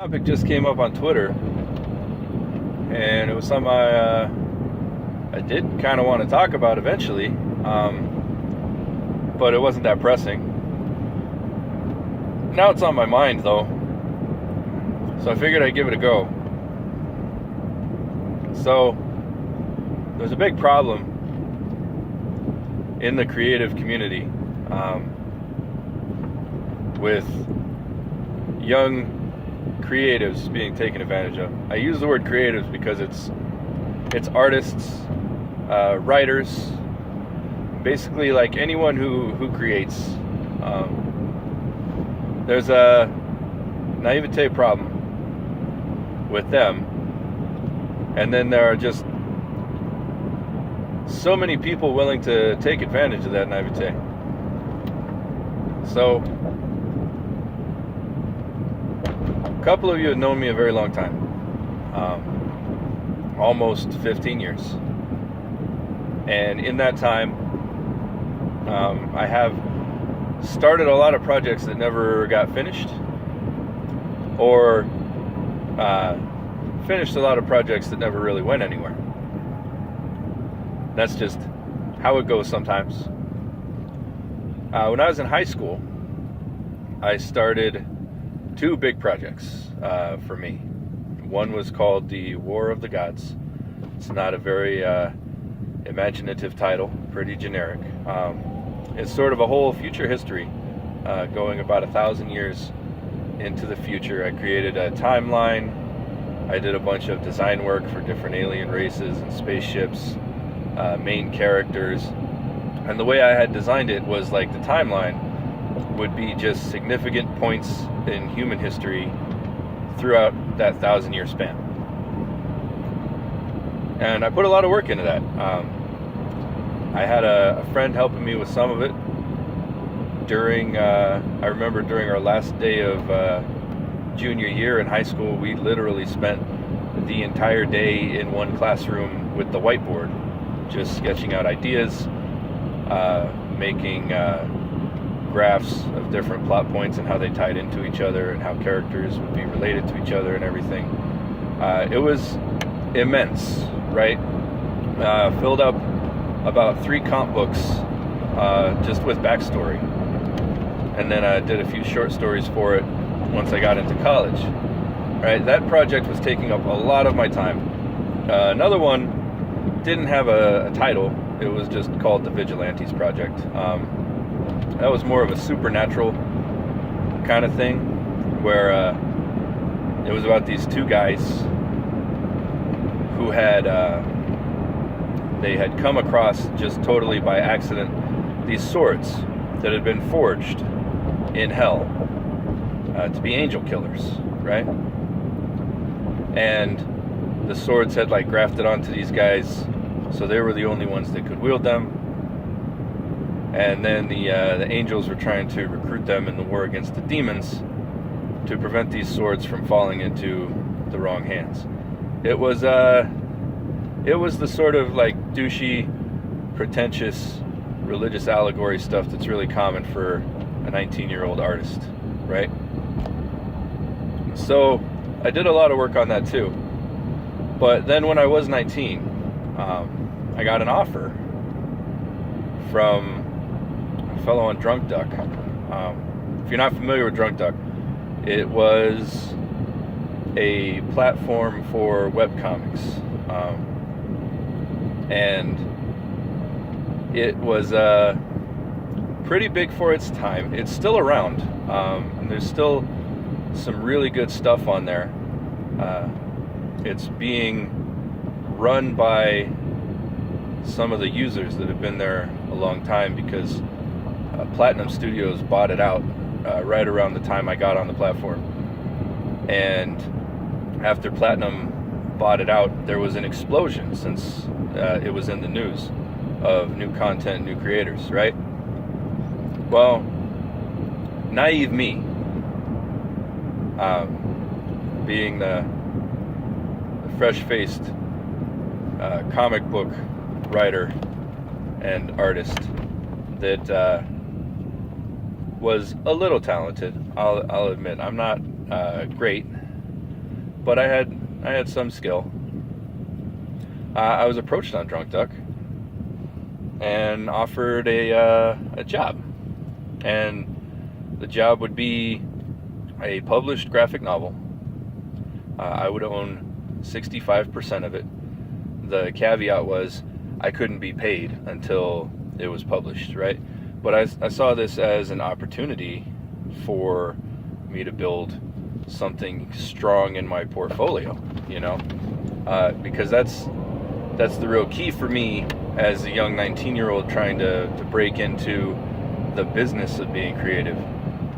Topic just came up on Twitter, and it was something I did kind of want to talk about eventually, but it wasn't that pressing. Now it's on my mind though, so I figured I'd give it a go. So there's a big problem in the creative community with young creatives being taken advantage of. I use the word creatives because it's artists, writers, basically like anyone who creates. There's a naivete problem with them, and then there are just so many people willing to take advantage of that naivete. So a couple of you have known me a very long time, almost 15 years, and in that time I have started a lot of projects that never got finished, or finished a lot of projects that never really went anywhere. That's just how it goes sometimes. When I was in high school, I started two big projects for me. One was called The War of the Gods. It's not a very imaginative title, pretty generic. It's sort of a whole future history going about 1,000 years into the future. I created a timeline. I did a bunch of design work for different alien races and spaceships, main characters. And the way I had designed it was like the timeline would be just significant points in human history throughout that 1,000-year span. And I put a lot of work into that. I had a friend helping me with some of it during, I remember during our last day of junior year in high school, we literally spent the entire day in one classroom with the whiteboard, just sketching out ideas, making graphs of different plot points and how they tied into each other and how characters would be related to each other and everything. It was immense, right? Filled up about 3 comp books just with backstory. And then I did a few short stories for it once I got into college. Right? That project was taking up a lot of my time. Another one didn't have a title. It was just called the Vigilantes Project. That was more of a supernatural kind of thing, where it was about these 2 guys who had they had come across just totally by accident these swords that had been forged in hell to be angel killers, right? And the swords had like grafted onto these guys, so they were the only ones that could wield them. And then the angels were trying to recruit them in the war against the demons to prevent these swords from falling into the wrong hands. It was the sort of like douchey, pretentious, religious allegory stuff that's really common for a 19-year-old artist, right? So I did a lot of work on that too. But then when I was 19, I got an offer from a fellow on Drunk Duck. If you're not familiar with Drunk Duck, it was a platform for webcomics. And it was pretty big for its time. It's still around, and there's still some really good stuff on there. It's being run by some of the users that have been there a long time, because Platinum Studios bought it out right around the time I got on the platform. And after Platinum bought it out, there was an explosion, since it was in the news, of new content, new creators, right? Well, naive me, being the fresh-faced comic book writer and artist that was a little talented. I'll admit I'm not great, but I had some skill. I was approached on Drunk Duck and offered a job, and the job would be a published graphic novel. I would own 65% of it. The caveat was I couldn't be paid until it was published, right? But I saw this as an opportunity for me to build something strong in my portfolio, because that's the real key for me as a young 19-year-old trying to break into the business of being creative,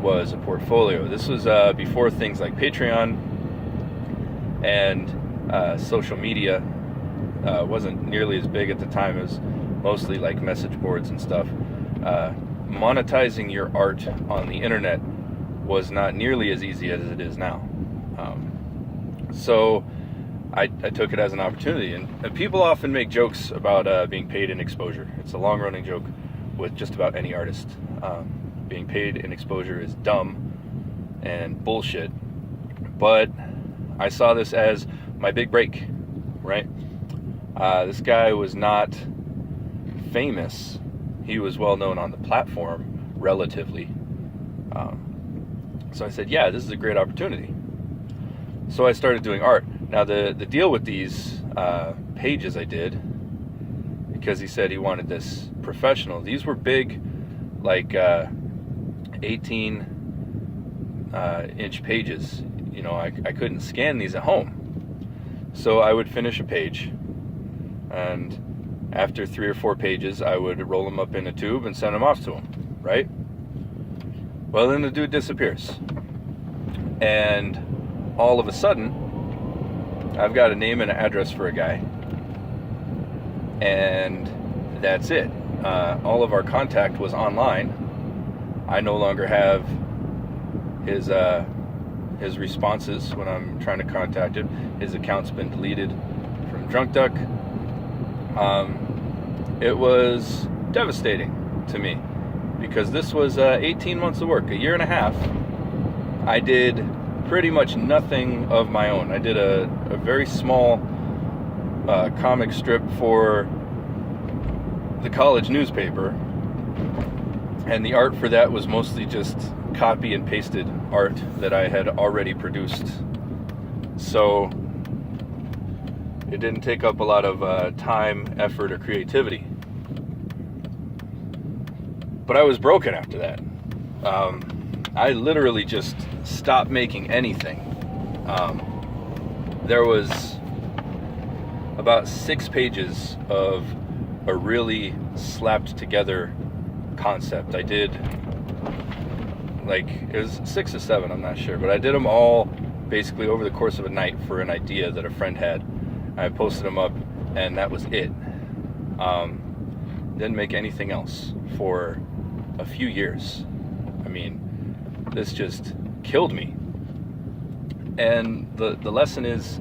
was a portfolio. This was before things like Patreon and social media wasn't nearly as big at the time. It was mostly like message boards and stuff. Monetizing your art on the internet was not nearly as easy as it is now. So I took it as an opportunity, and people often make jokes about being paid in exposure. It's a long-running joke with just about any artist. Being paid in exposure is dumb and bullshit, but I saw this as my big break, right? This guy was not famous. He was well known on the platform, relatively. So I said, yeah, this is a great opportunity. So I started doing art. Now the deal with these pages I did, because he said he wanted this professional. These were big, like 18-inch pages. I couldn't scan these at home. So I would finish a page, and after 3 or 4 pages, I would roll them up in a tube and send them off to him, right? Well, then the dude disappears. And all of a sudden, I've got a name and an address for a guy. And that's it. All of our contact was online. I no longer have his responses when I'm trying to contact him. His account's been deleted from Drunk Duck. It was devastating to me, because this was 18 months of work, a year and a half. I did pretty much nothing of my own. I did a very small comic strip for the college newspaper, and the art for that was mostly just copy and pasted art that I had already produced. So it didn't take up a lot of time, effort, or creativity. But I was broken after that. I literally just stopped making anything. There was about 6 pages of a really slapped together concept. I did, it was 6 or 7, I'm not sure, but I did them all basically over the course of a night for an idea that a friend had. I posted them up, and that was it. Didn't make anything else for a few years. I mean, this just killed me. And the lesson is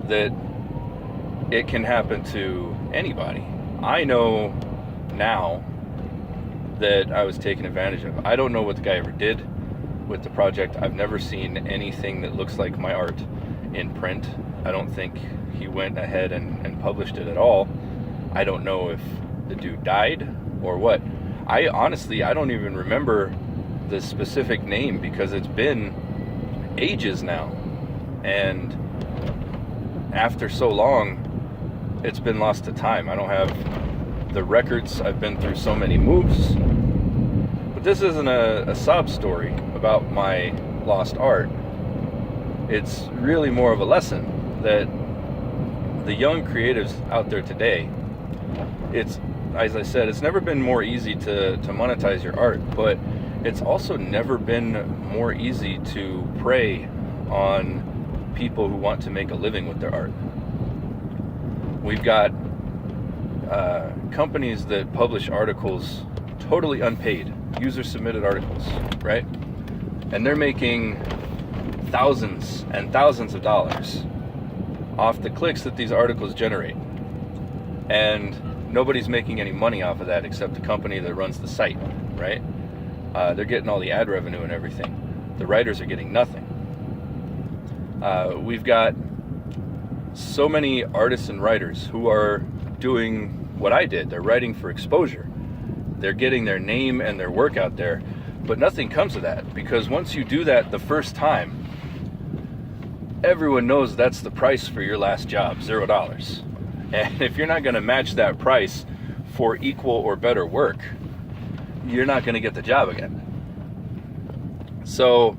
that it can happen to anybody. I know now that I was taken advantage of. I don't know what the guy ever did with the project. I've never seen anything that looks like my art in print. I don't think he went ahead and published it at all. I don't know if the dude died or what. I don't even remember the specific name, because it's been ages now. And after so long, it's been lost to time. I don't have the records. I've been through so many moves. But this isn't a sob story about my lost art. It's really more of a lesson that the young creatives out there today, it's, as I said, it's never been more easy to monetize your art, but it's also never been more easy to prey on people who want to make a living with their art. We've got companies that publish articles totally unpaid, user-submitted articles, right? And they're making thousands and thousands of dollars off the clicks that these articles generate. And nobody's making any money off of that except the company that runs the site, right? They're getting all the ad revenue and everything. The writers are getting nothing. We've got so many artists and writers who are doing what I did. They're writing for exposure. They're getting their name and their work out there, but nothing comes of that, because once you do that the first time, everyone knows that's the price for your last job, $0. And if you're not going to match that price for equal or better work, you're not going to get the job again. So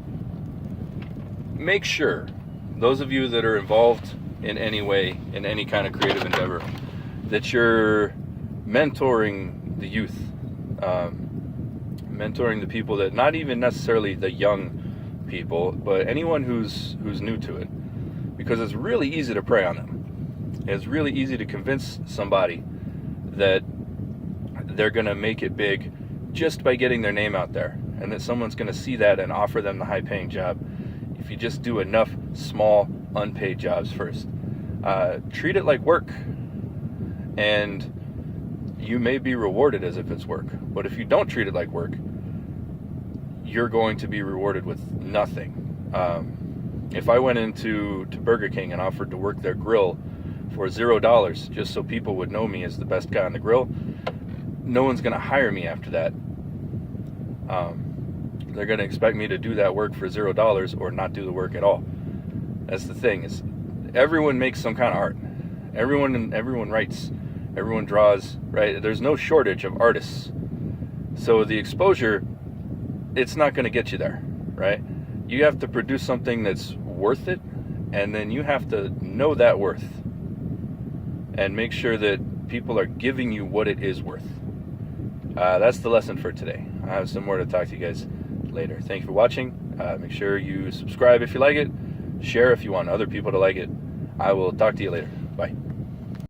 make sure, those of you that are involved in any way, in any kind of creative endeavor, that you're mentoring the youth, mentoring the people that, not even necessarily the young people, but anyone who's new to it, because it's really easy to prey on them. It's really easy to convince somebody that they're going to make it big just by getting their name out there, and that someone's going to see that and offer them the high-paying job if you just do enough small, unpaid jobs first. Treat it like work, and you may be rewarded as if it's work. But if you don't treat it like work, you're going to be rewarded with nothing. If I went into Burger King and offered to work their grill for $0 just so people would know me as the best guy on the grill, no one's going to hire me after that. They're going to expect me to do that work for $0 or not do the work at all. That's the thing, is everyone makes some kind of art. Everyone writes, everyone draws, right? There's no shortage of artists. So the exposure, it's not going to get you there, right? You have to produce something that's worth it, and then you have to know that worth and make sure that people are giving you what it is worth. That's the lesson for today. I have some more to talk to you guys later. Thank you for watching. Make sure you subscribe if you like it. Share if you want other people to like it. I will talk to you later. Bye.